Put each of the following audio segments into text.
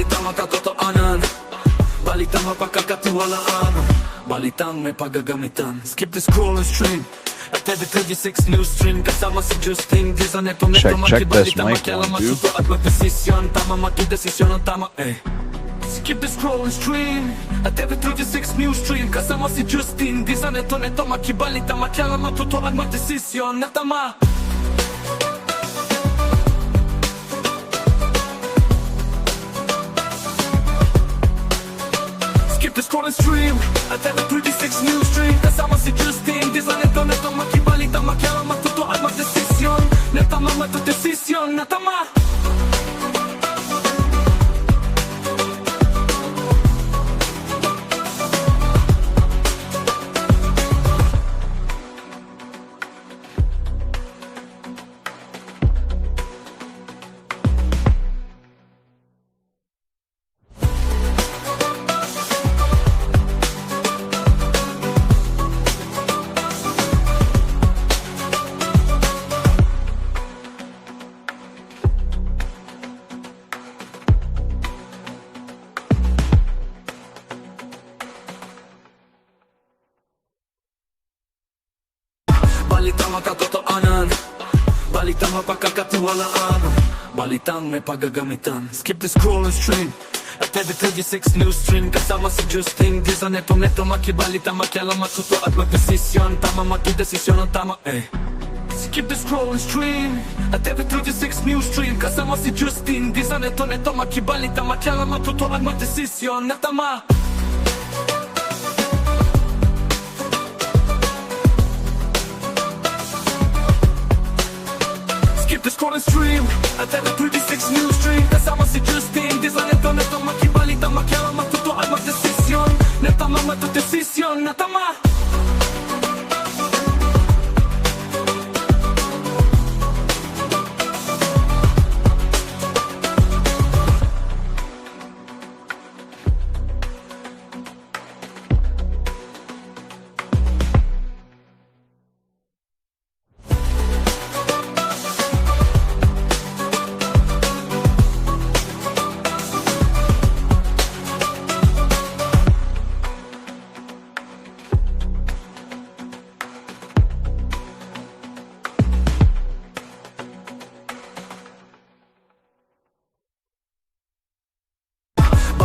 Balitang makatotoanan, balitang mapagkakatiwalaan, balitang may paggagamitan. Skip the scroll and stream at every 36 news stream. Kasama si Justin Dizon. Neto Check this makibalita, mic, makialam, 1, 2. matuto at magdesisyon. Tama magdesisyon ang tama Skip the scroll and stream at every 36 news stream. Kasama si Justin Dizon. Neto makibalita, makialam, matuto at magdesisyon na tama. Skip the scroll and stream at every 36 news stream. Kasama si Justin Dizon. Neto makibalita, makialam, matuto at magdesisyon na tama, magdesisyon na tama. Balitang makatotoanan, balitang mapagkakatiwalaan, balitang may paggagamitan. Skip the scroll and stream at every 36 news stream. Kasama si Justin Dizon. Neto makibalita, makialam, matuto at magdesisyon. Tama magdesisyon ang tama Skip the scroll and stream at every 36 news stream. Kasama si Justin Dizon. Neto makibalita, makialam, matuto at magdesisyon na tama. Skip the scroll and stream at every 36 news stream. Kasama si Justin Dizon. Neto makibalita, makialam, matuto at magdesisyon na tama, magdesisyon na tama.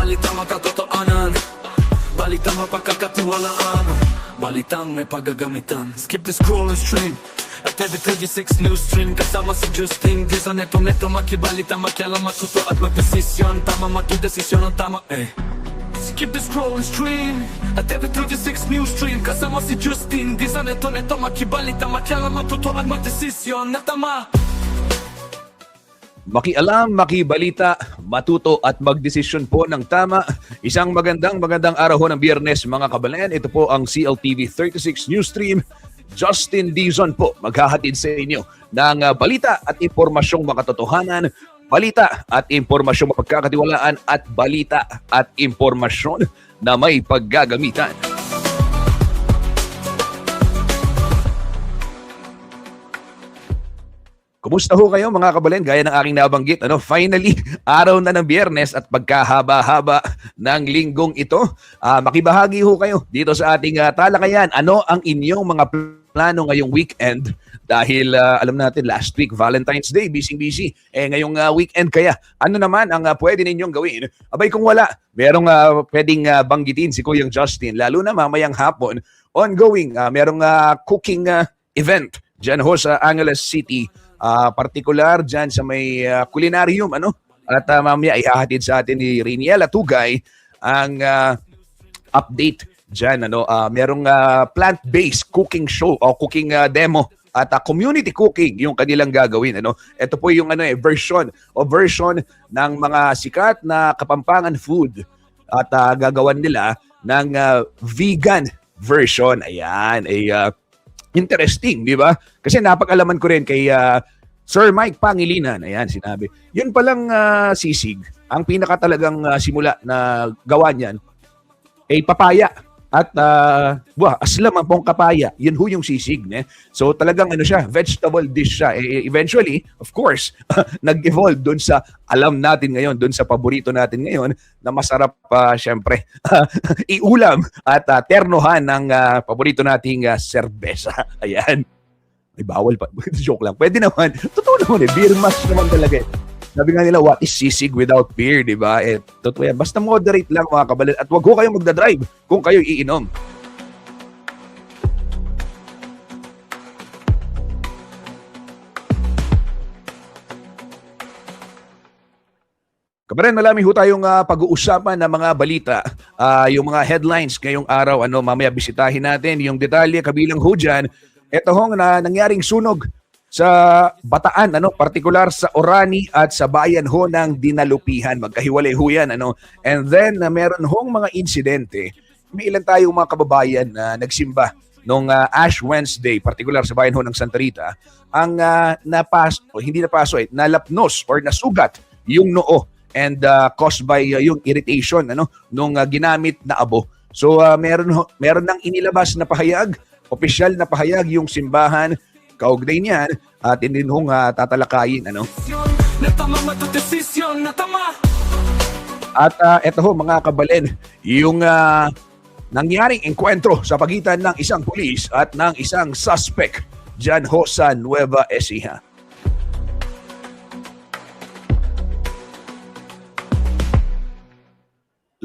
Balitang makatotoanan, balitang mapagkakatiwalaan, balitang may paggagamitan. Skip the scroll and stream at every 36 news stream. Kasama si Justin Dizon. Neto makibalita, makialam, matuto at magdesisyon. Tama magdesisyon ang tama Skip the scroll and stream at every 36 news stream. Kasama si Justin Dizon. Neto makibalita, makialam, matuto at magdesisyon na tama. Makialam, makibalita, matuto at magdesisyon po ng tama. Isang magandang araw ho ng Biyernes mga kababayan. Ito po ang CLTV 36 News Stream. Justin Dizon po maghahatid sa inyo ng balita at impormasyong makatotohanan, balita at impormasyong mapagkakatiwalaan at balita at impormasyon na may paggagamitan. Kumusta ho kayo mga kababayan? Gaya ng aking nabanggit, finally, araw na ng Biyernes at pagkahaba-haba ng linggong ito. Makibahagi ho kayo dito sa ating talakayan. Ano ang inyong mga plano ngayong weekend? Dahil alam natin, last week, Valentine's Day, busy-busy. Ngayong weekend kaya, ano naman ang pwede ninyong gawin? Abay kung wala, merong pwedeng banggitin si Kuyang Justin, lalo na mamayang hapon, ongoing, merong cooking event dyan ho sa Angeles City. Partikular dyan sa may culinarium, At mamaya ihahatid sa atin ni Riniela Tugay ang update dyan, merong plant-based cooking show o cooking demo at community cooking yung kanilang gagawin, Ito po yung version ng mga sikat na Kapampangan food at gagawan nila ng vegan version. Ayan, interesting, di ba? Kasi napag-alaman ko rin kay Sir Mike Pangilinan. Ayan, sinabi. Yun palang sisig, ang pinaka talagang simula na gawa niyan ay papaya. At aslam ang pong kapaya, yun ho yung sisig. So talagang ano siya, vegetable dish siya. Eventually, of course, nag-evolve doon sa alam natin ngayon, doon sa paborito natin ngayon, na masarap syempre iulam at ternohan ng paborito nating serbesa. Ayan. Ay, bawal pa. Joke lang. Pwede naman. Totoo naman beer mash naman talaga Sabi nga nila, what is sisig without beer, di ba? Totoo yan. Basta moderate lang mga kabalan. At wag ho kayong magdadrive kung kayo iinom. Kabaran, marami ho tayong pag-uusapan ng mga balita. Yung mga headlines ngayong araw, mamaya bisitahin natin yung detalye kabilang ho dyan. Ito hong nangyaring sunog sa Bataan, partikular sa Orani at sa bayan ho ng Dinalupihan. Magkahiwalay ho yan, And then, meron hong mga insidente. May ilan tayong mga kababayan na nagsimba nung Ash Wednesday, partikular sa bayan ho ng Santa Rita, ang nalapnos or nasugat yung noo and caused by yung irritation nung ginamit na abo. So, meron nang inilabas na pahayag, opisyal na pahayag yung simbahan kaugnay niyan at hindi hong tatalakayin. At eto ho mga kabalen, yung nangyaring engkwentro sa pagitan ng isang pulis at ng isang suspect dyan ho sa Nueva Ecija.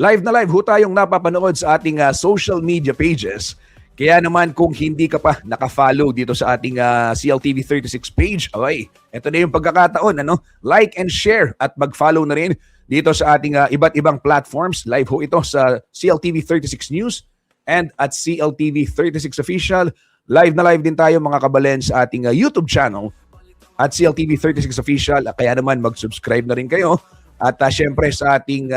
Live na live ho tayong napapanood sa ating social media pages. Kaya naman kung hindi ka pa naka-follow dito sa ating CLTV 36 page, okay, ito na yung pagkakataon, like and share at mag-follow na rin dito sa ating iba't ibang platforms. Live ho ito sa CLTV 36 News and at CLTV 36 Official. Live na live din tayo mga kabalen sa ating YouTube channel at CLTV 36 Official. Kaya naman mag-subscribe na rin kayo. At syempre sa ating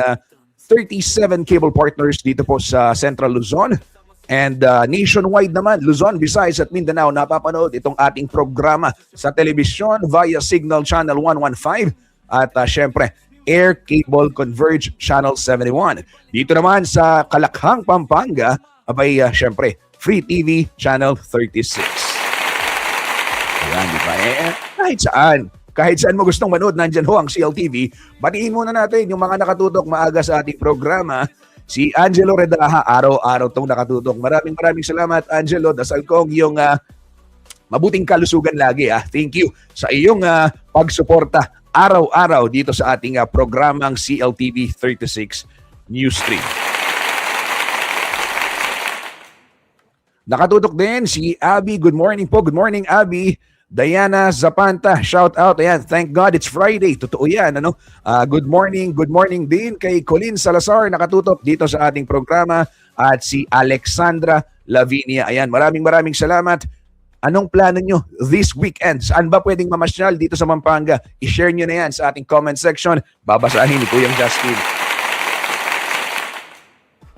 37 cable partners dito po sa Central Luzon. And nationwide naman, Luzon, Visayas at Mindanao, napapanood itong ating programa sa telebisyon via Signal Channel 115 at syempre Air Cable Converge Channel 71. Dito naman sa Kalakhang, Pampanga, syempre Free TV Channel 36. Ayan, di ba? Kahit saan mo gustong manood, nandyan ho ang CLTV. Batiin muna natin yung mga nakatutok maaga sa ating programa. Si Angelo Redaha, araw-araw itong nakatutok. Maraming salamat, Angelo. Dasal ko ang iyong mabuting kalusugan lagi. Thank you sa iyong pagsuporta araw-araw dito sa ating programang CLTV 36 Newsstream. Nakatutok din si Abby. Good morning po. Good morning, Abby. Diana Zapanta, shout out. Ayan, thank God it's Friday. Totoo yan, good morning din kay Colin Salazar, nakatutok dito sa ating programa, at si Alexandra Lavinia. Ayan, maraming salamat. Anong plano nyo this weekend? Saan ba pwedeng mamasyal dito sa Pampanga? I-share nyo na yan sa ating comment section. Babasahin ni Kuyang Justin.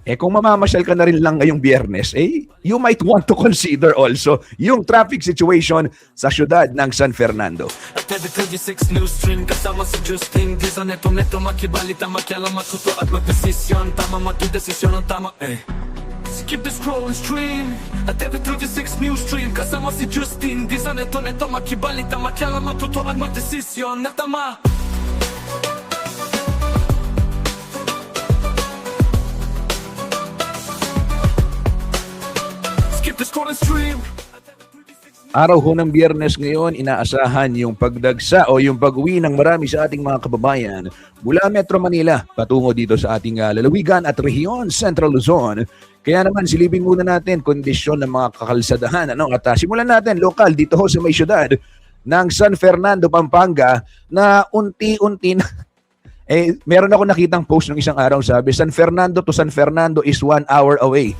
Kung mamamasyal ka na rin lang ngayong Biyernes, you might want to consider also yung traffic situation sa syudad ng San Fernando. At TV 36 News Stream, kasama si Justin Dizon, neto makibalita, makialam, matuto at magdesisyon. Tama, magdesisyon ang tama, Skip the scroll and stream. At TV 36 News Stream, kasama si Justin Dizon, neto makibalita, makialam, matuto at magdesisyon na tama. Araw ho ng Biyernes ngayon, inaasahan yung pagdagsa o yung pag-uwi ng marami sa ating mga kababayan mula Metro Manila patungo dito sa ating lalawigan at rehiyon Central Luzon. Kaya naman silipin muna natin kondisyon ng mga kakalsadahan. At simulan natin lokal dito ho sa may syudad ng San Fernando, Pampanga na unti-unti na meron ako nakitang post ng isang araw, sabi San Fernando to San Fernando is 1 hour away.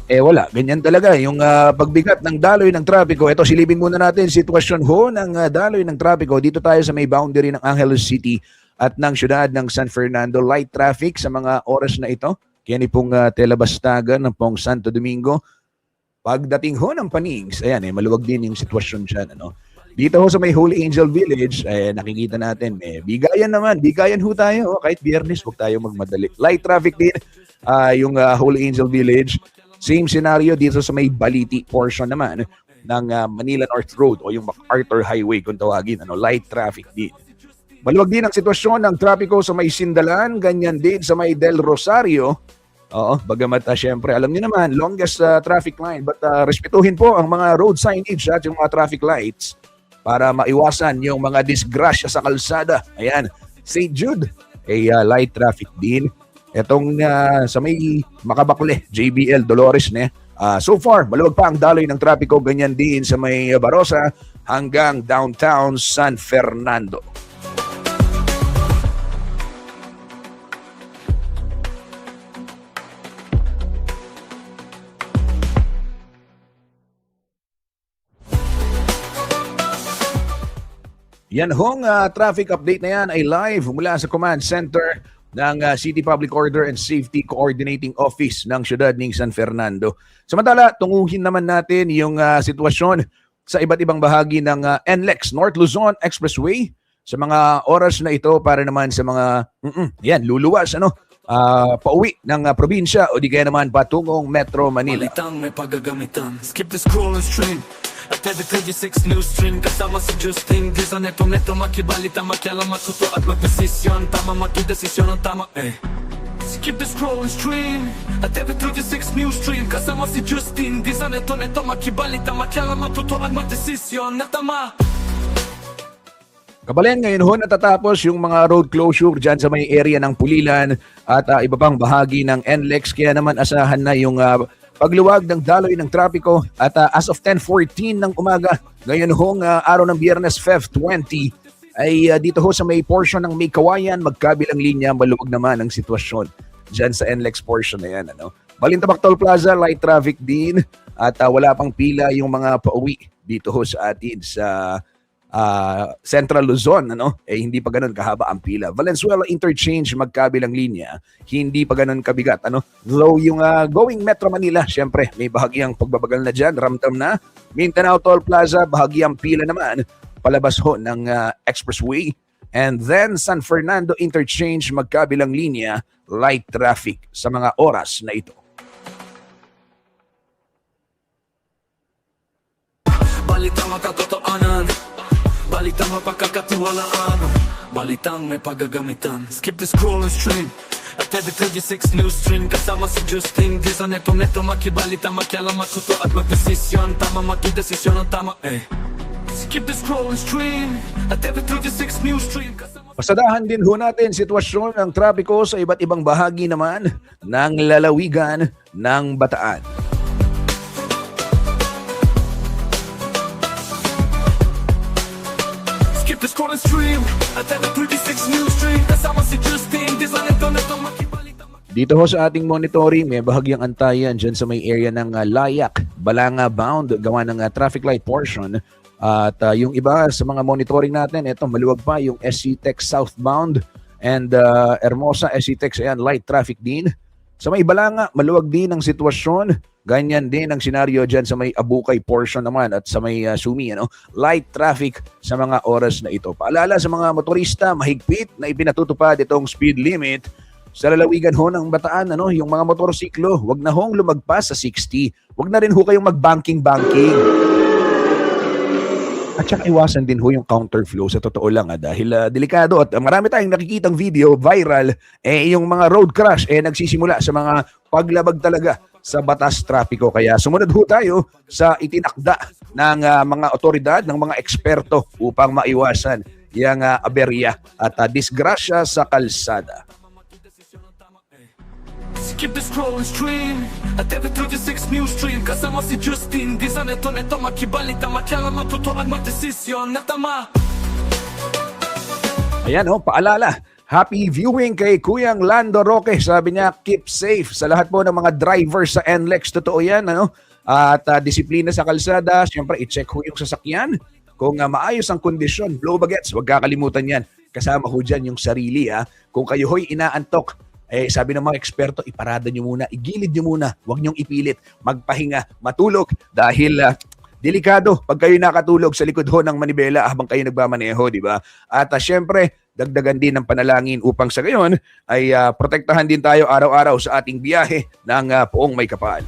Wala, ganyan talaga yung pagbigat ng daloy ng trapiko. Ito, silipin muna natin sitwasyon ho ng daloy ng trapiko. Dito tayo sa may boundary ng Angeles City at ng syudad ng San Fernando. Light traffic sa mga oras na ito. Kaya ni pong Telabastagan ng pong Santo Domingo. Pagdating ho ng Panings, ayan maluwag din yung sitwasyon dyan. Dito ho sa may Holy Angel Village, nakikita natin, bigayan naman. Bigayan ho tayo. Kahit biyernes, huwag tayo magmadali. Light traffic din yung Holy Angel Village. Same scenario dito sa may Baliti portion naman ng Manila North Road o yung MacArthur Highway kung tawagin. Light traffic din. Maluwag din ang sitwasyon ng trapiko sa may Sindalan, ganyan din sa may Del Rosario. Oo, bagamat syempre, alam niyo naman, longest traffic line. But respetuhin po ang mga road signage at yung mga traffic lights para maiwasan yung mga disgrasya sa kalsada. Ayan, St. Jude, light traffic din. Etong sa may Makabakle, JBL, Dolores, so far, maluwag pa ang daloy ng trapiko, ganyan din sa may Barosa hanggang downtown San Fernando. Yan hong traffic update na yan ay live mula sa command center ng City Public Order and Safety Coordinating Office ng siyudad ng San Fernando. Samantala, tunguhin naman natin yung sitwasyon sa iba't ibang bahagi ng NLEX, North Luzon Expressway, sa mga oras na ito para naman sa mga luluwas, pauwi ng probinsya o di kaya naman patungong Metro Manila. Balitang may pagagamitan. Skip the scroll and stream. At every 36 news stream. Kasama si Justin Di sa neto makibalita, makialam, matuto at magdesisyon. Tama, magdesisyon ang tama, Skip the scroll and stream. At every 36 news stream. Kasama si Justin Di sa neto makibalita, makialam, matuto at magdesisyon na tama. Kabalen, ngayon ho natatapos yung mga road closure dyan sa may area ng Pulilan at iba pang bahagi ng NLEX. Kaya naman asahan na yung pagluwag ng daloy ng trapiko at as of 10:14 ng umaga, ngayon hong araw ng Biyernes, Feb 20, ay dito ho sa may portion ng May Kawayan, magkabilang linya, maluwag naman ang sitwasyon dyan sa NLEX portion na yan. Balintabak Toll Plaza, light traffic din at wala pang pila yung mga pauwi dito ho sa atin sa Central Luzon, hindi pa ganun kahaba ang pila. Valenzuela Interchange, magkabilang linya, hindi pa ganun kabigat, Though yung going Metro Manila, syempre, may bahagyang pagbabagal na dyan, ramdam na. Mindanao Toll Plaza, bahagyang pila naman, palabas ho ng expressway. And then San Fernando Interchange, magkabilang linya, light traffic sa mga oras na ito. Balitang makatotoanan. Balitang mapagkakatiwalaan. Balitang may pagagamitan. Skip the scroll and stream. At every 36 news stream. Kasama si Justin Di sa neto makibalita, makialam, matuto at magdesisyon. Tama, magdesisyon ang tama, Skip the scroll and stream. At every 36 news stream. Pasadahan din ho natin sitwasyon ng trapiko sa iba't ibang bahagi naman ng lalawigan ng Bataan. Skip the scroll and stream. At every 36 news stream. Kasama si Justin Di sa neto makibalita. Dito ho sa ating monitoring, may bahagyang antayan dyan sa may area ng Layak, Balanga bound, gawa ng traffic light portion. At yung iba sa mga monitoring natin, ito maluwag pa yung SC Tech southbound and Hermosa SC Tech, ayan, light traffic din. Sa may Balanga, maluwag din ang sitwasyon. Ganyan din ang senaryo dyan sa may Abukay portion naman at sa may Sumi, light traffic sa mga oras na ito. Paalala sa mga motorista, mahigpit na ipinatutupad itong speed limit sa lalawigan ho ng Bataan, yung mga motorsiklo, wag na hong lumagpas sa 60. Wag na rin ho kayong mag-banking-banking. At saka iwasan din ho yung counterflow sa totoo lang dahil delikado at marami tayong nakikitang video viral yung mga road crash nagsisimula sa mga paglabag talaga sa batas trapiko. Kaya sumunod ho tayo sa itinakda ng mga otoridad, ng mga eksperto upang maiwasan yung aberya at disgrasya sa kalsada. Skip the scroll and stream. At every 36 news stream. Kasama si Justin Di sa neto makibalita, makialam, matuto at magdesisyon na tama. Ayan paalala. Happy viewing kay Kuyang Lando Roque. Sabi niya, keep safe sa lahat po ng mga drivers sa NLEX. Totoo yan, At disiplina sa kalsada. Siyempre, i-check ho yung sasakyan. Kung maayos ang kondisyon, blow bagets, huwag kakalimutan yan. Kasama ho dyan yung sarili, Kung kayo ho'y inaantok, sabi ng mga eksperto, iparada nyo muna, igilid nyo muna, huwag nyong ipilit, magpahinga, matulog dahil delikado pag kayo nakatulog sa likod ho ng manibela habang kayo nagmamaneho, di ba? At syempre, dagdagan din ng panalangin upang sa gayon ay protektahan din tayo araw-araw sa ating biyahe ng Poong May Kapal.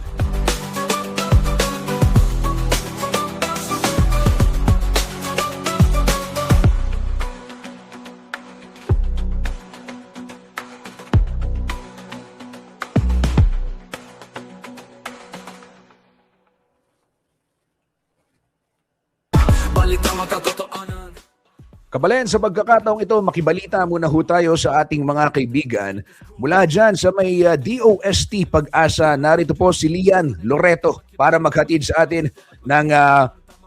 Balitang makatotohanan. Kabalen, sa pagkakataong ito, makibalita muna ho tayo sa ating mga kaibigan. Mula dyan sa may DOST Pag-asa, narito po si Lian Loreto para maghatid sa atin ng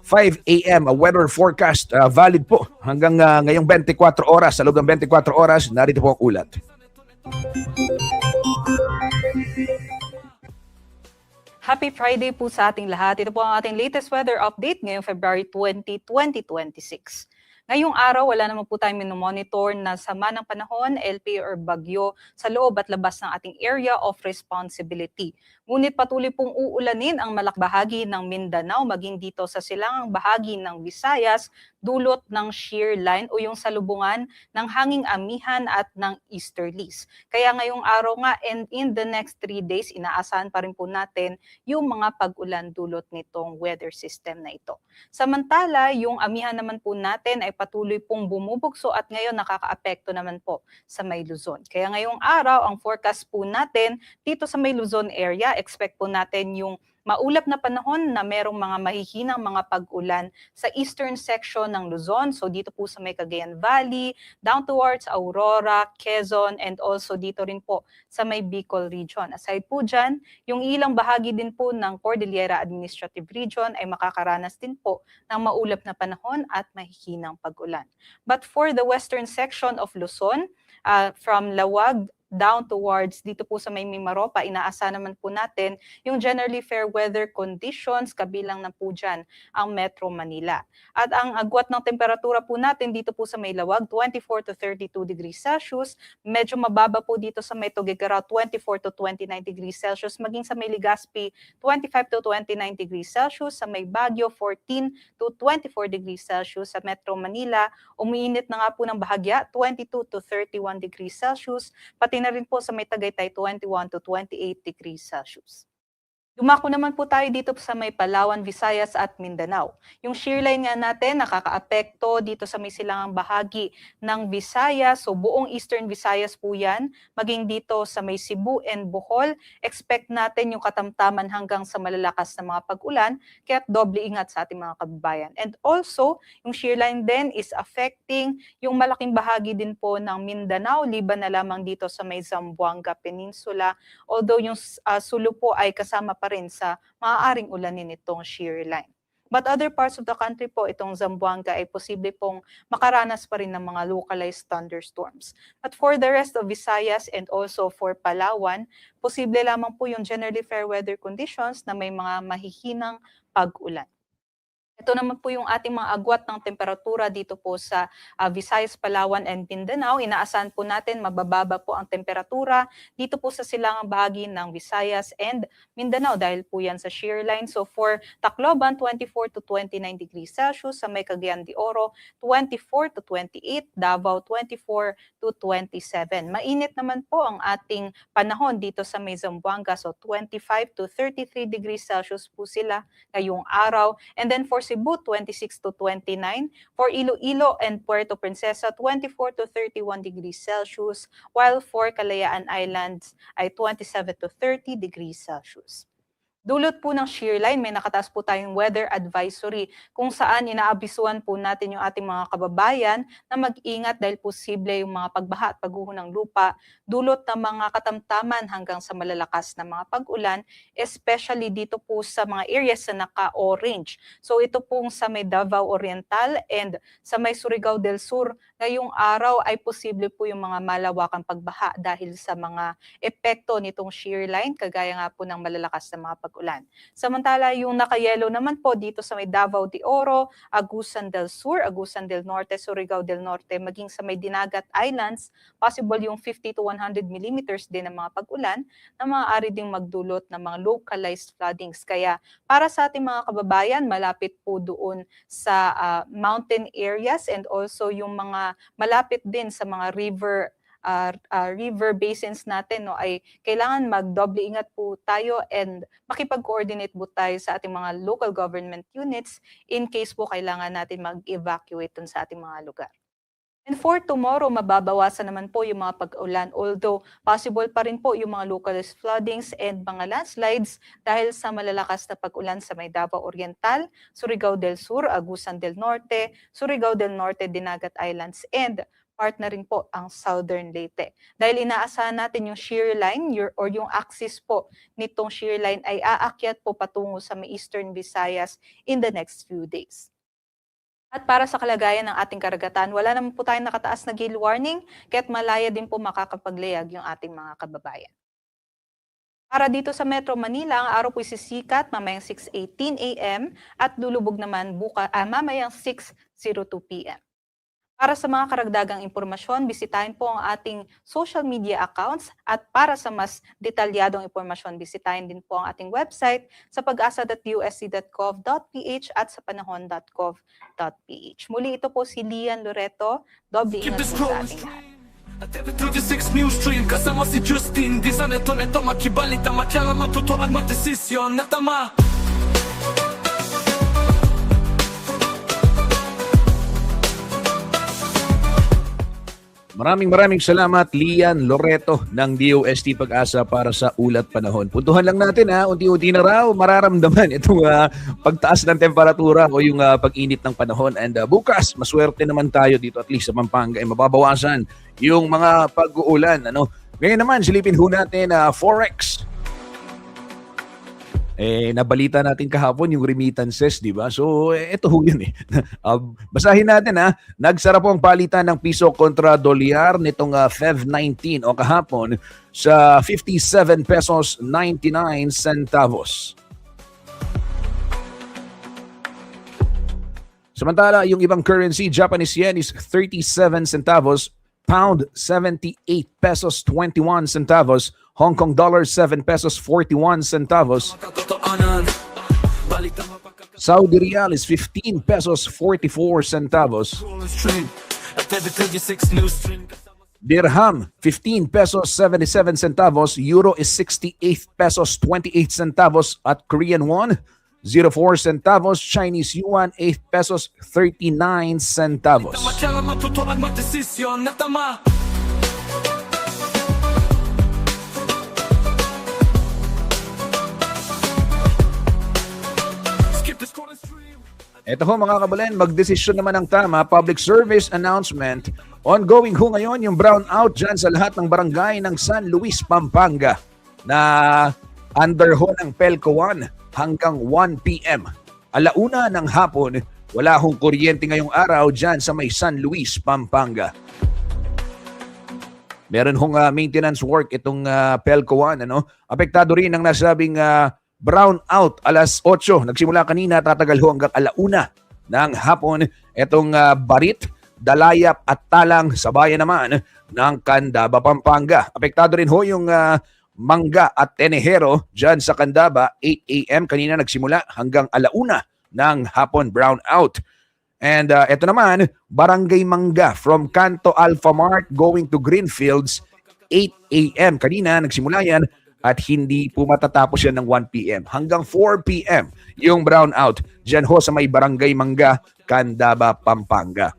5 a.m. weather forecast. Valid po hanggang ngayong 24 oras. Sa loob ng 24 oras, narito po ang ulat. Happy Friday po sa ating lahat. Ito po ang ating latest weather update ngayong February 20, 2026. Ngayong araw, wala naman po tayong minomonitor na sama ng panahon, LP or bagyo sa loob at labas ng ating area of responsibility. Ngunit patuloy pong uulanin ang malakbahagi ng Mindanao, maging dito sa silangang bahagi ng Visayas, dulot ng shear line o yung salubungan ng hanging amihan at ng easterlies. Kaya ngayong araw nga and in the next 3 days, inaasahan pa rin po natin yung mga pag-ulan dulot nitong weather system na ito. Samantala, yung amihan naman po natin ay patuloy pong bumubugso at ngayon nakakaapekto naman po sa May Luzon. Kaya ngayong araw, ang forecast po natin dito sa May Luzon area, expect po natin yung maulap na panahon na merong mga mahihinang mga pag-ulan sa eastern section ng Luzon. So dito po sa may Cagayan Valley, down towards Aurora, Quezon, and also dito rin po sa may Bicol region. Aside po dyan, yung ilang bahagi din po ng Cordillera Administrative Region ay makakaranas din po ng maulap na panahon at mahihinang pag-ulan. But for the western section of Luzon, from Lawag down towards dito po sa may Mimaropa, inaasahan naman po natin yung generally fair weather conditions, kabilang na po dyan ang Metro Manila. At ang agwat ng temperatura po natin dito po sa may Lawag, 24 to 32 degrees Celsius. Medyo mababa po dito sa may Tuguegarao, 24 to 29 degrees Celsius. Maging sa may Legazpi, 25 to 29 degrees Celsius. Sa may Baguio, 14 to 24 degrees Celsius. Sa Metro Manila, umiinit na nga po ng bahagya, 22 to 31 degrees Celsius. Pati na rin po sa may Tagaytay, 21 to 28 degrees Celsius. Dumako naman po tayo dito sa may Palawan, Visayas at Mindanao. Yung shear line nga natin nakakaapekto dito sa may silangang bahagi ng Visayas. So buong Eastern Visayas po yan. Maging dito sa may Cebu and Bohol, expect natin yung katamtaman hanggang sa malalakas na mga pag-ulan. Kaya doble ingat sa ating mga kababayan. And also, yung shear line din is affecting yung malaking bahagi din po ng Mindanao, liban na lamang dito sa may Zamboanga Peninsula. Although yung Sulu po ay kasama pa rin sa maaaring ulanin itong shear line. But other parts of the country po, itong Zamboanga ay posible pong makaranas pa rin ng mga localized thunderstorms. But for the rest of Visayas and also for Palawan, posible lamang po yung generally fair weather conditions na may mga mahihinang pag-ulan. Ito naman po yung ating mga agwat ng temperatura dito po sa Visayas, Palawan, and Mindanao. Inaasahan po natin mabababa po ang temperatura dito po sa silangang bahagi ng Visayas and Mindanao dahil po yan sa shear line. So for Tacloban, 24 to 29 degrees Celsius. Sa may Cagayan de Oro, 24 to 28. Davao, 24 to 27. Mainit naman po ang ating panahon dito sa may Zamboanga. So 25 to 33 degrees Celsius po sila ngayong araw. And then for Cebu, 26 to 29. For Iloilo and Puerto Princesa, 24 to 31 degrees Celsius. While for Kalayaan Islands ay 27 to 30 degrees Celsius. Dulot po ng shear line, may nakataas po tayong weather advisory kung saan inaabisuan po natin yung ating mga kababayan na mag-ingat dahil posible yung mga pagbaha at pagguho ng lupa, dulot ng mga katamtaman hanggang sa malalakas na mga pag-ulan, especially dito po sa mga areas na naka-orange. So ito pong sa may Davao Oriental and sa may Surigao del Sur, ngayong araw ay posible po yung mga malawakang pagbaha dahil sa mga epekto nitong shear line, kagaya nga po ng malalakas na mga pag pag-ulan. Samantala, yung naka-yellow naman po dito sa may Davao de Oro, Agusan del Sur, Agusan del Norte, Surigao del Norte, maging sa may Dinagat Islands, possible yung 50 to 100 millimeters din ng mga pag-ulan na maaari ding magdulot ng mga localized floodings. Kaya para sa ating mga kababayan, malapit po doon sa mountain areas and also yung mga malapit din sa mga river basins natin, no, ay kailangan magdoble ingat po tayo and makipag-coordinate po tayo sa ating mga local government units in case po kailangan natin mag-evacuate dun sa ating mga lugar. And for tomorrow, mababawasan naman po yung mga pag-ulan, although possible pa rin po yung mga localized floodings and mga landslides dahil sa malalakas na pag-ulan sa may Davao Oriental, Surigao del Sur, Agusan del Norte, Surigao del Norte, Dinagat Islands, and part na rin po ang Southern Leyte. Dahil inaasahan natin yung shear line or yung axis po nitong shear line ay aakyat po patungo sa may Eastern Visayas in the next few days. At para sa kalagayan ng ating karagatan, wala naman po tayong nakataas na gale warning, kaya't malaya din po makakapaglayag yung ating mga kababayan. Para dito sa Metro Manila, ang araw po sisikat mamayang 6:18 a.m. at lulubog naman mamayang 6:02 p.m. Para sa mga karagdagang impormasyon, bisitahin po ang ating social media accounts at para sa mas detalyadong impormasyon, bisitahin din po ang ating website sa pag-asa.usc.gov.ph at sa panahon.gov.ph. Muli ito po si Lian Loreto. Doble Keep ingat this po sa scrolling ating lahat. stream. At TV36 News Stream kasama si Justin. Di sa neto makibalita, matyala matuto at matesisyon na tama. Maraming salamat, Lian Loreto ng DOST Pag-asa para sa ulat panahon. Puntuhan lang natin unti-unti na raw mararamdaman itong pagtaas ng temperatura o yung pag-init ng panahon. And bukas, maswerte naman tayo dito at least sa Pampanga ay mababawasan yung mga pag-uulan. Ngayon naman, silipin ho natin Forex. Nabalita natin kahapon yung remittances, di ba? So, ito ho yun eh. Basahin natin Nagsara po ang palitan ng piso kontra dolyar nitong Feb 19 o kahapon sa 57 pesos 99 centavos. Samantala, yung ibang currency, Japanese yen is 37 centavos, pound 78 pesos 21 centavos, Hong Kong dollar 7 pesos 41 centavos. Makatotoanan, balitang mapagkakatuwa. Saudi Riyal is 15 pesos 44 centavos. Scrolling stream. At TV36 News Stream kasama si Dirham 15 pesos 77 centavos. Euro is 68 pesos 28 centavos at Korean won 04 centavos. Chinese yuan 8 pesos 39 centavos. matyala matuto at matesisyon na tama. Skip the scrolling stream. Ito ho mga kababayan, magdesisyon naman ng tama. Public service announcement. Ongoing ho ngayon yung brownout dyan sa lahat ng barangay ng San Luis, Pampanga na under ho ng Pelco 1 hanggang 1 p.m. Alauna ng hapon, wala hong kuryente ngayong araw dyan sa may San Luis, Pampanga. Meron hong maintenance work itong Pelco 1. Apektado rin ang nasabing brownout alas 8. Nagsimula kanina, tatagal ho hanggang alauna ng hapon. Itong Barit, Dalayap at Talang sa bayan naman ng Candaba, Pampanga. Apektado rin ho yung Mangga at Tenejero dyan sa Candaba, 8 a.m. Kanina nagsimula hanggang alauna ng hapon brownout. And ito naman, Barangay Mangga from Canto Alpha Mart going to Greenfields, 8 a.m. Kanina nagsimula yan at hindi po matatapos yan ng 1 p.m. Hanggang 4 p.m. yung brownout dyan ho sa may Barangay Mangga, Candaba, Pampanga.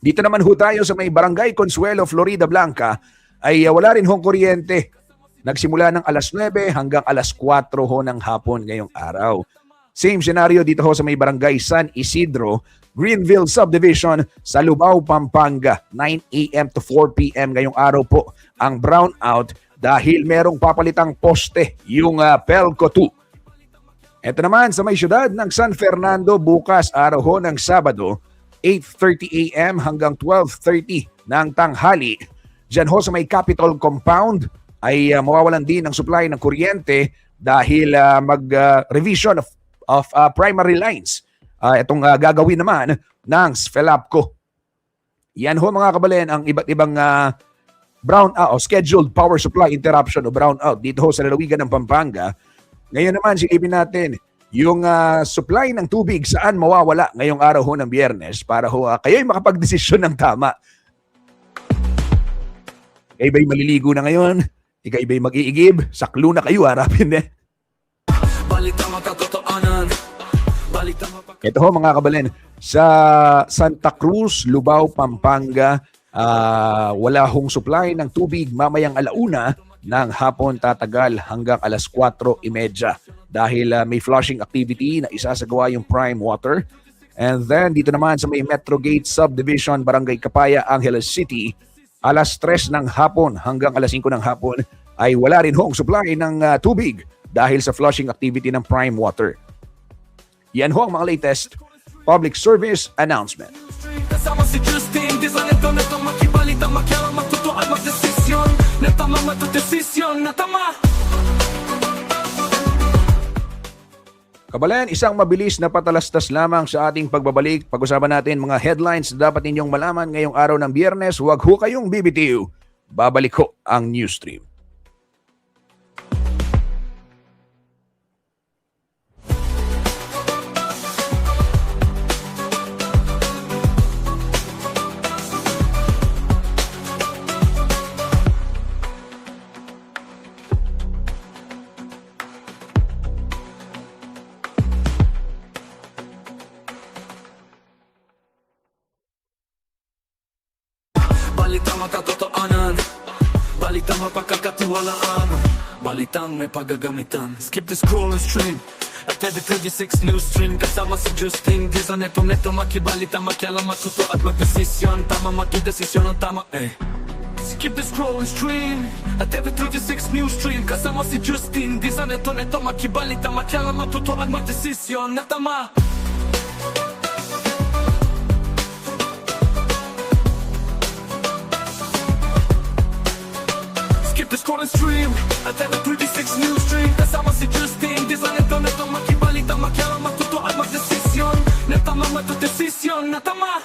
Dito naman ho tayo sa may Barangay Consuelo, Florida Blanca ay wala rin hong kuryente. Nagsimula ng alas 9 hanggang alas 4 ho ng hapon ngayong araw. Same scenario dito ho sa may Barangay San Isidro, Greenville Subdivision sa Lubao, Pampanga. 9 a.m. to 4 p.m. ngayong araw po ang brownout dahil merong papalitang poste yung Pelco 2. Ito naman sa may syudad ng San Fernando bukas araw ho ng Sabado, 8:30 a.m. hanggang 12:30 ng tanghali. Diyan ho sa may Capitol Compound ay mawawalan din ng supply ng kuryente dahil mag-revision of primary lines. Itong gagawin naman ng SFELAPCO. Yan ho mga kabalen ang iba't ibang brownout o scheduled power supply interruption o brownout dito ho sa lalawigan ng Pampanga. Ngayon naman silipin natin yung supply ng tubig saan mawawala ngayong araw ho ng Biyernes para ho kayo'y makapagdesisyon ng tama. Kayo ba'y maliligo na ngayon? Ikaw ba'y mag-iigib? Saklo na kayo, harapin eh. Balita makatotoanan. Balita mapag... Ito ho mga kabalen, sa Santa Cruz, Lubao, Pampanga, wala hong supply ng tubig mamayang alauna ng hapon tatagal hanggang alas 4:30 dahil may flushing activity na isasagawa yung Prime Water. And then dito naman sa may Metro Gate Subdivision, Barangay Kapaya, Angeles City, alas 3 ng hapon hanggang alas 5 ng hapon ay wala rin hong supply ng tubig dahil sa flushing activity ng Prime Water. Yan ho ang mga latest public service announcement. Kasama si Justin, di sa neto makibalita, makialam, magtutuan, magdesisyon. Natama, matudesisyon, natama. Kabalen, isang mabilis na patalastas lamang sa ating pagbabalik. Pag-usapan natin mga headlines na dapat ninyong malaman ngayong araw ng Biyernes. Huwag ho kayong bibitiw. Babalik ho ang Newsstream. Balitang makatotoanan. Balitang mapagkakatiwalaan. Balitang may paggagamitan. Skip the scroll and stream at TV36 News Stream. Kasama si Justin, di sa neto makibalita, makialam, matuto at magdesisyon. Tama, magdesisyon ang tama Skip the scroll and stream at TV36 News Stream. Kasama si Justin, di sa neto makibalita, makialam, matuto at magdesisyon na tama. The score and stream at TV36 News Stream. Kasama si Justin, di sa neto makibalita, makialam, matuto at magdesisyon. Natama, matudesisyon, natama.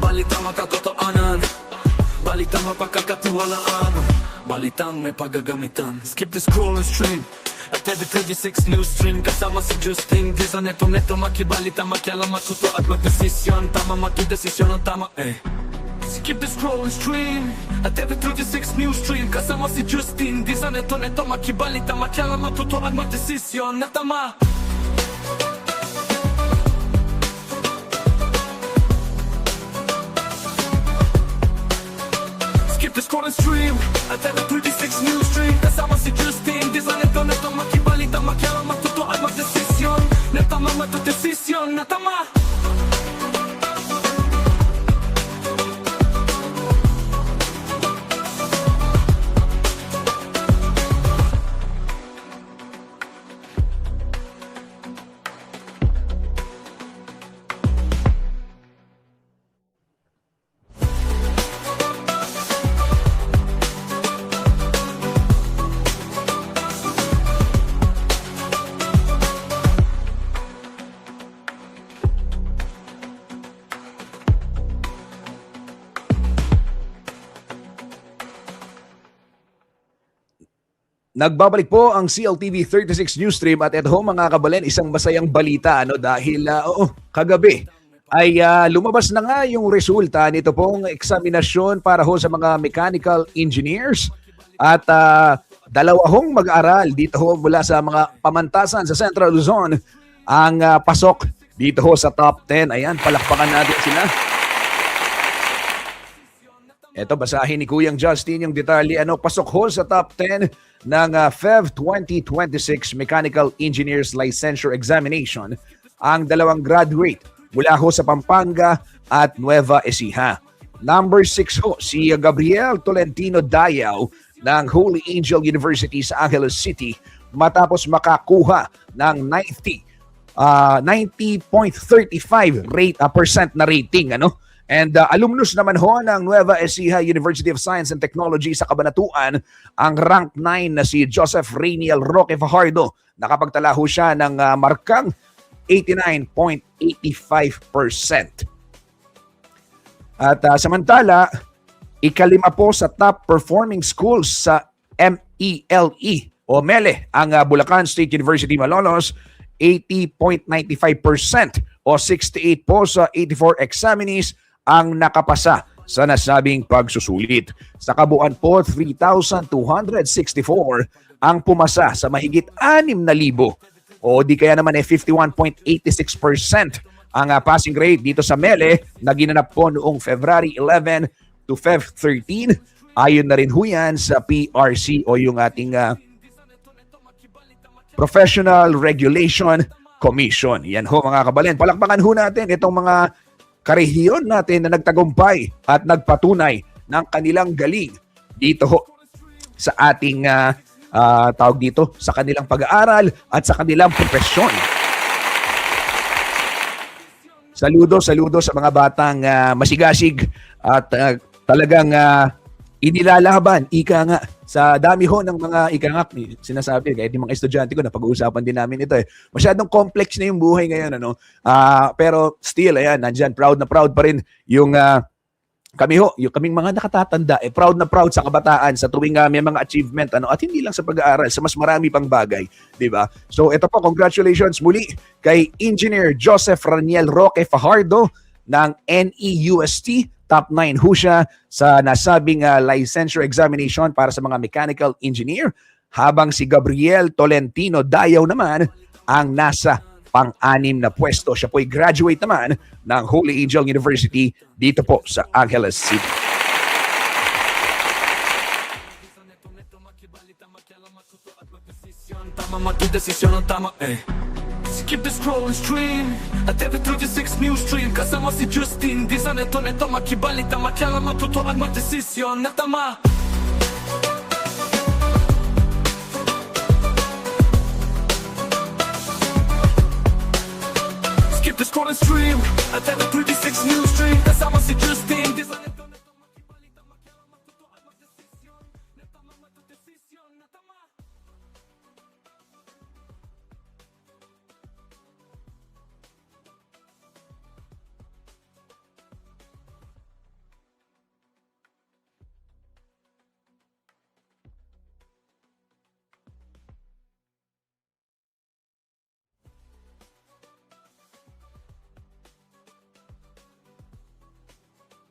Balitang makatotoanan. Balitang mapagkakatiwalaan. Balitang may paggagamitan. Skip the scroll and stream at TV36 News Stream. Kasama si Justin, di sa neto makibalita, makialam, matuto at magdesisyon. Tama, magdesisyon ang tama Skip the scroll and stream at TV36 News Stream. Kasama si Justin, di sa neto makibalita, makialam, matuto at magdesisyon na tama. The score and stream at TV36 News Stream. Kasama si Justin, di sa neto makibalita, makialam, matuto at magdesisyon. Natama, matudesisyon, natama. Nagbabalik po ang CLTV 36 Newsstream at ito mga kabalen, isang masayang balita dahil kagabi ay lumabas na nga yung resulta nito pong eksaminasyon para ho sa mga mechanical engineers at dalawang mag-aaral dito ho mula sa mga pamantasan sa Central Luzon ang pasok dito ho sa top 10. Ayan, palakpakan natin sila. Ito, basahin ni Kuyang Justin yung detalye. Pasok ho sa top 10 ng FEV 2026 Mechanical Engineers Licensure Examination ang dalawang graduate mula ho sa Pampanga at Nueva Ecija. Number 6 ho, si Gabriel Tolentino Dayaw ng Holy Angel University sa Angeles City matapos makakuha ng 90.35% na rating. And alumnus naman ho ng Nueva Ecija University of Science and Technology sa Cabanatuan, ang rank 9 na si Joseph Rainiel Roque Fajardo. Nakapagtala ho siya ng markang 89.85%. At samantala, ikalima po sa top performing schools sa MELE o MELE ang Bulacan State University Malolos, 80.95% o 68 po sa 84 examinees ang nakapasa sa nasabing pagsusulit. Sa kabuuan po, 3,264 ang pumasa sa mahigit 6,000 o di kaya naman 51.86% ang passing grade dito sa MELE na ginanap po noong February 11 to Feb 13. Ayon na rin ho yan sa PRC o yung ating Professional Regulation Commission. Yan ho mga kabalen. Palakpakan ho natin itong mga karehiyon natin na nagtagumpay at nagpatunay ng kanilang galing dito ho sa ating tawag dito sa kanilang pag-aaral at sa kanilang profesyon. Saludo sa mga batang masigasig at talagang inilalaban, ika nga, sa dami ho ng mga ika nga, sinasabi, kahit yung mga estudyante ko, napag-uusapan din namin ito Masyadong complex na yung buhay ngayon, pero still, ayan, nandyan, proud na proud pa rin yung yung kaming mga nakatatanda, proud na proud sa kabataan sa tuwing may mga achievement, at hindi lang sa pag-aaral, sa mas marami pang bagay, di ba? So, ito po, congratulations muli kay Engineer Joseph Raniel Roque Fajardo ng NEUST. Top 9 ho siya sa nasabing licensure examination para sa mga mechanical engineer, habang si Gabriel Tolentino Dayaw naman ang nasa pang-6 na pwesto. Siya po'y graduate naman ng Holy Angel University dito po sa Angeles City. Skip the scrolling stream at TV36 News Stream. Kasama si Justin, di sa neto makibalita, makialam, matuto at magdesisyon na tama. Skip the scrolling stream at TV36 News Stream. Kasama si Justin, di sa neto makibalita, makialam, matuto at magdesisyon na tama, magdesisyon na tama.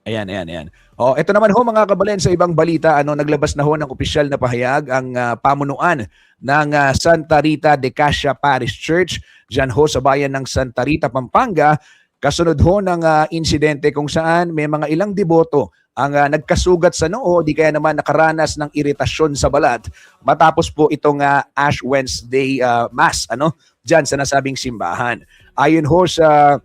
Ayan. Ito naman ho mga kabalen sa ibang balita, naglabas na ho ng opisyal na pahayag ang pamunuan ng Santa Rita de Casia Parish Church dyan ho sa bayan ng Santa Rita, Pampanga, kasunod ho ng insidente kung saan may mga ilang deboto ang nagkasugat sa noo, di kaya naman nakaranas ng iritasyon sa balat matapos po itong Ash Wednesday Mass dyan sa nasabing simbahan. Ayon ho sa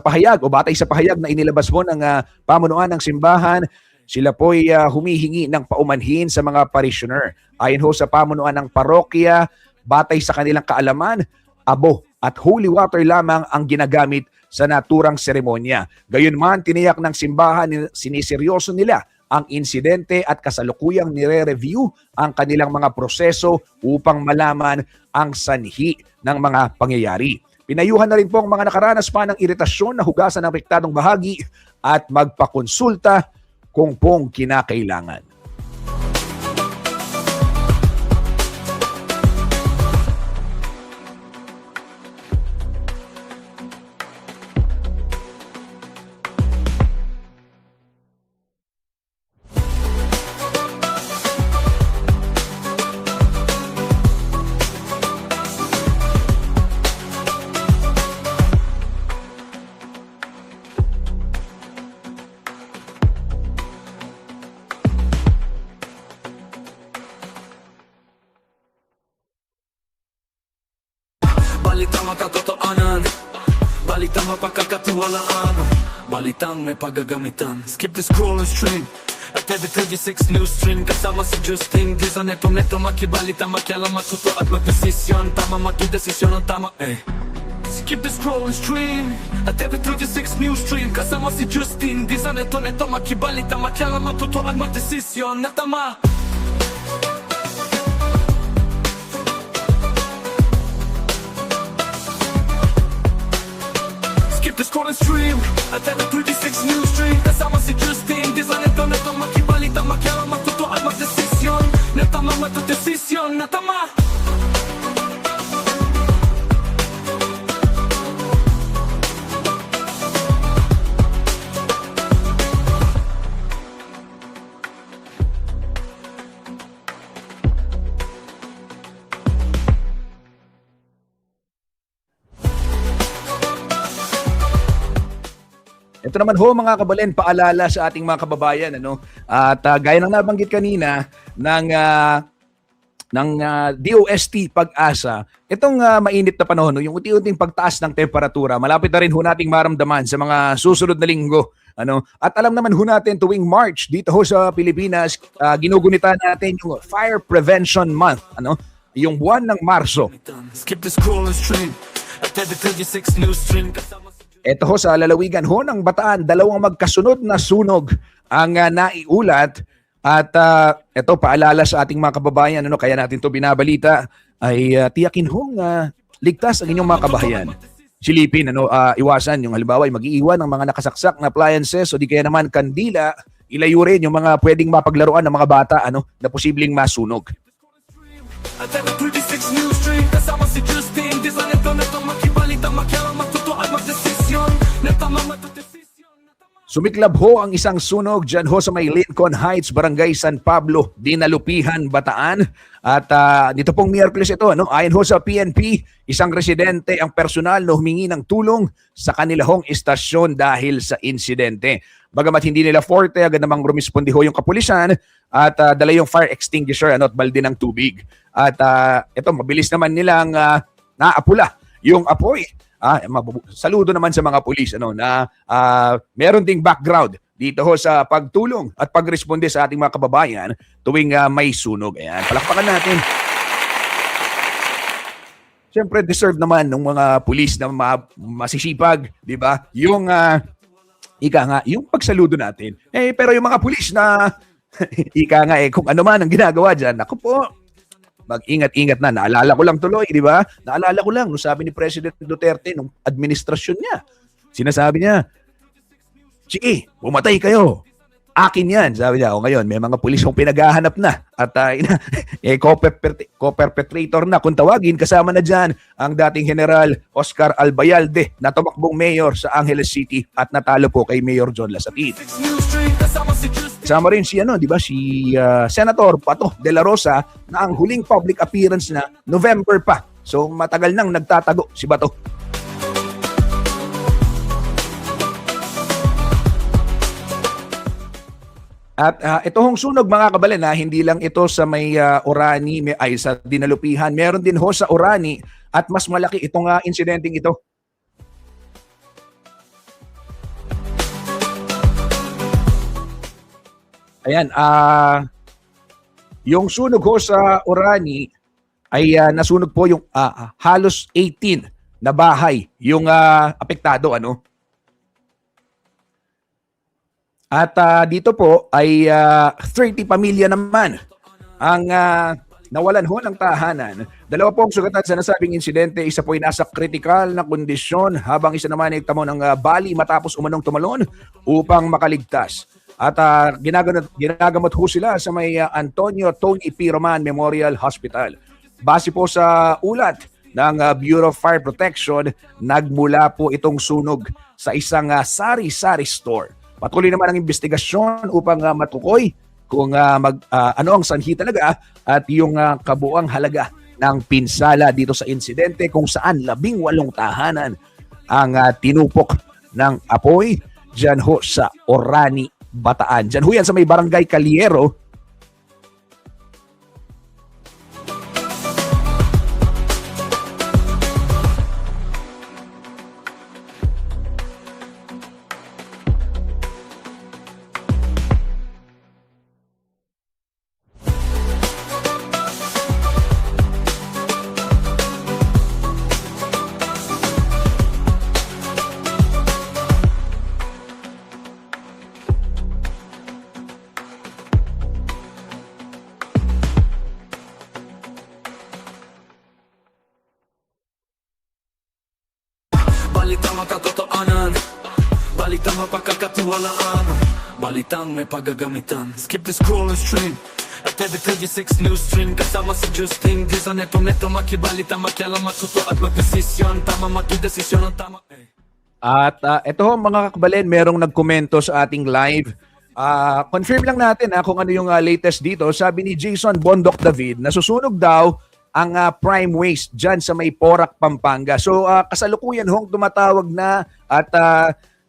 pahayag o batay sa pahayag na inilabas mo ng pamunuan ng simbahan, sila po'y humihingi ng paumanhin sa mga parishioner. Ayon ho sa pamunuan ng parokya, batay sa kanilang kaalaman, abo at holy water lamang ang ginagamit sa naturang seremonya. Gayunman, tiniyak ng simbahan, siniseryoso nila ang insidente at kasalukuyang nire-review ang kanilang mga proseso upang malaman ang sanhi ng mga pangyayari. Pinayuhan na rin po ang mga nakaranas pa ng iritasyon na hugasan ng apektadong bahagi at magpakonsulta kung pong kinakailangan. mapagkakatiwalaan. Balitang may paggagamitan. Skip the scroll and stream at every 36 news stream. Kasama si Justin Dizon. Neto makibalita, makialam, matuto at magdesisyon. Tama magdesisyon ang tama Skip the scroll and stream at every 36 news stream. Kasama si Justin Dizon. Neto makibalita, makialam, matuto at magdesisyon na tama. Skip the scroll and stream at every 36 news stream. Kasama si Justin Dizon. Neto makibalita, makialam, matuto at magdesisyon na tama, magdesisyon na tama. Ito naman ho mga kabalen, paalala sa ating mga kababayan, ano? At gaya ng nabanggit kanina ng DOST Pag-asa, itong mainit na panahon, no, yung unti-unting pagtaas ng temperatura, malapit na rin ho nating maramdaman sa mga susunod na linggo. Ano? At alam naman ho natin tuwing March dito ho sa Pilipinas, ginugunita natin yung Fire Prevention Month, ano? Yung buwan ng Marso. Skip the scroll and stream at every 36 news stream. Kasama si Ito ho sa lalawigan ho ng Bataan, dalawang magkasunod na sunog ang naiulat. At ito paalala sa ating mga kababayan, ano, kaya natin to binabalita, ay tiyakin hong ligtas ang inyong mga kabahayan. Silipin, ano, iwasan yung halimbawa ay mag-iiwan ng mga nakasaksak na appliances o di kaya naman kandila, ilayo rin yung mga pwedeng mapaglaruan ng mga bata, ano, na posibleng masunog. at every 36 news stream. Kasama si Justin Dizon. Neto makibalita, makialam, matuto at magdesisyon na tama, matudesisyon na tama. Sumiklab ho ang isang sunog dyan ho sa may Lincoln Heights, Barangay San Pablo, Dinalupihan, Bataan. At dito pong Miyerkules ito, no? Ayon ho sa PNP, isang residente ang personal na humingi ng tulong sa kanila hong istasyon dahil sa insidente. Bagamat hindi nila forte, agad namang rumispondi ho yung kapulisan at dala yung fire extinguisher at balde ng tubig. At ito, mabilis naman nilang naapula yung apoy. Saludo naman sa mga pulis na meron ding background dito ho sa pagtulong at pagresponde sa ating mga kababayan tuwing may sunog. Ayan, palakpakan natin. Siyempre, deserve naman ng mga pulis na masisipag, di ba? Yung, yung pagsaludo natin. Pero yung mga pulis na, kung ano man ang ginagawa dyan, ako po, mag-ingat-ingat na. Naalala ko lang tuloy, di ba? Naalala ko lang, nung sabi ni President Duterte, nung administrasyon niya, sinasabi niya, sige, pumatay kayo. Akin yan, sabi niya. O ngayon, may mga pulis kong pinaghahanap na. At co-perpetrator na. Kung tawagin, kasama na dyan ang dating General Oscar Albayalde na tumakbong mayor sa Angeles City at natalo po kay Mayor John Lasapid. Kasama rin si, di ba, si Senator Bato de la Rosa na ang huling public appearance na November pa. So matagal nang nagtatago si Bato. At ito hong sunog mga kabalen, hindi lang ito sa may Orani, ay sa Dinalupihan. Meron din ho sa Orani at mas malaki itong insidenteng ito. Ayan, yung sunog ho sa Orani ay nasunog po yung halos 18 na bahay yung apektado, At dito po ay 30 pamilya naman ang nawalan ho ng tahanan. Dalawa po ang sugatan sa nasabing insidente. Isa po ay nasa kritikal na kondisyon habang isa naman ay tamo ng bali matapos umanong tumalon upang makaligtas. At ginagamot ho sila sa may Antonio Tony P. Roman Memorial Hospital. Base po sa ulat ng Bureau of Fire Protection, nagmula po itong sunog sa isang sari-sari store. Patuloy naman ang investigasyon upang matukoy kung ano ang sanhi talaga at yung kabuang halaga ng pinsala dito sa insidente kung saan 18 tahanan ang tinupok ng apoy dyan ho sa Orani, Bataan. Dyan ho yan sa may Barangay Caliero. makatotohanan, balitang mapagkakatiwalaan, balitang may pagagamitan. Skip the scroll and stream at TV36 News Stream, kasama si Justin Di sa neto makibalita, makialam, matuto at magdesisyon. Tama, magdesisyon ang tama. At ito mga kabalen, merong nagkomento sa ating live. Confirm lang natin kung ano yung latest dito. Sabi ni Jason Bondok David, nasusunog daw ang prime waste dyan sa may Porac, Pampanga. So kasalukuyan hong tumatawag na at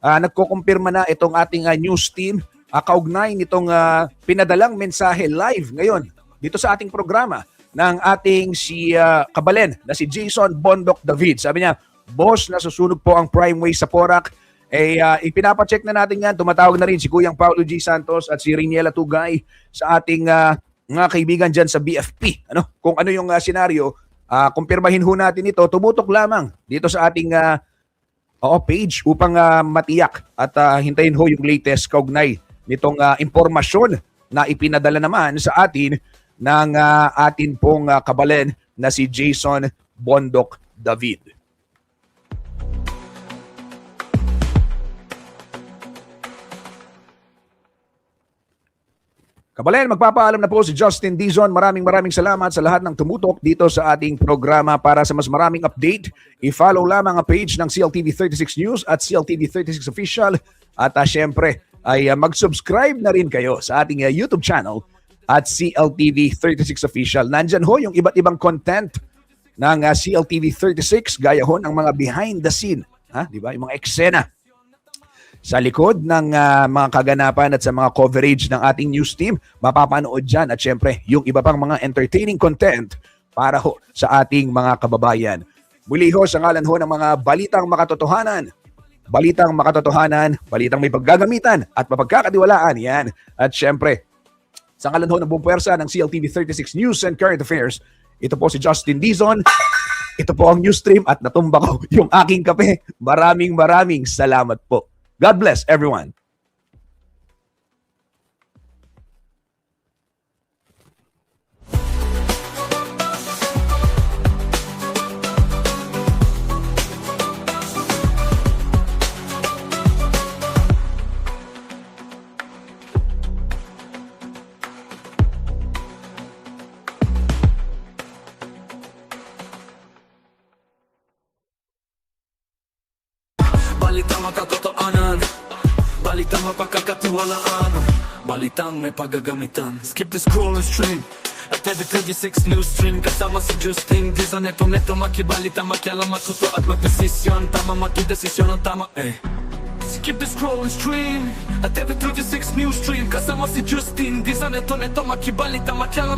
nagkukumpirma na itong ating news team kaugnay nitong pinadalang mensahe live ngayon dito sa ating programa ng ating si kabalen na si Jason Bondok David. Sabi niya, boss, nasusunog po ang prime waste sa Porac. Ipinapacheck na natin yan. Tumatawag na rin si Kuyang Paulo G. Santos at si Riniela Tugay sa ating mga kaibigan dyan sa BFP. Kung ano yung senaryo, kumpirmahin ho natin ito. Tumutok lamang dito sa ating page upang matiyak at hintayin ho yung latest kaugnay nitong impormasyon na ipinadala naman sa atin ng atin pong kabalen na si Jason Bondok David. Kabalen, magpapaalam na po si Justin Dizon. Maraming salamat sa lahat ng tumutok dito sa ating programa. Para sa mas maraming update, i-follow lamang ang page ng CLTV 36 News at CLTV 36 Official. At syempre, ay mag-subscribe na rin kayo sa ating YouTube channel at CLTV 36 Official. Nandyan ho yung iba't ibang content ng CLTV 36, gaya ho ng mga behind the scene. Di ba? Yung mga eksena sa likod ng mga kaganapan at sa mga coverage ng ating news team, mapapanood dyan. At syempre, yung iba pang mga entertaining content para ho sa ating mga kababayan. Muli ho, sa ngalan ho ng mga balitang makatotohanan, balitang may paggagamitan at mapagkakatiwalaan yan. At syempre, sa ngalan ho ng buong puwersa ng CLTV 36 News and Current Affairs, ito po si Justin Dizon. Ito po ang news stream at natumba ko yung aking kape. Maraming salamat po. God bless everyone. Balitang makatotohanan, balitang mapagkakatiwalaan, balitang may pagagamitan. Skip the scroll and stream at TV36 News Stream, kasama si Justin Di sa neto makibalita, makialam, matuto at magdesisyon. Tama, magdesisyon ang tama. Skip the scroll and stream at TV36 News Stream, kasama si Justin Di sa neto makibalita, makialam.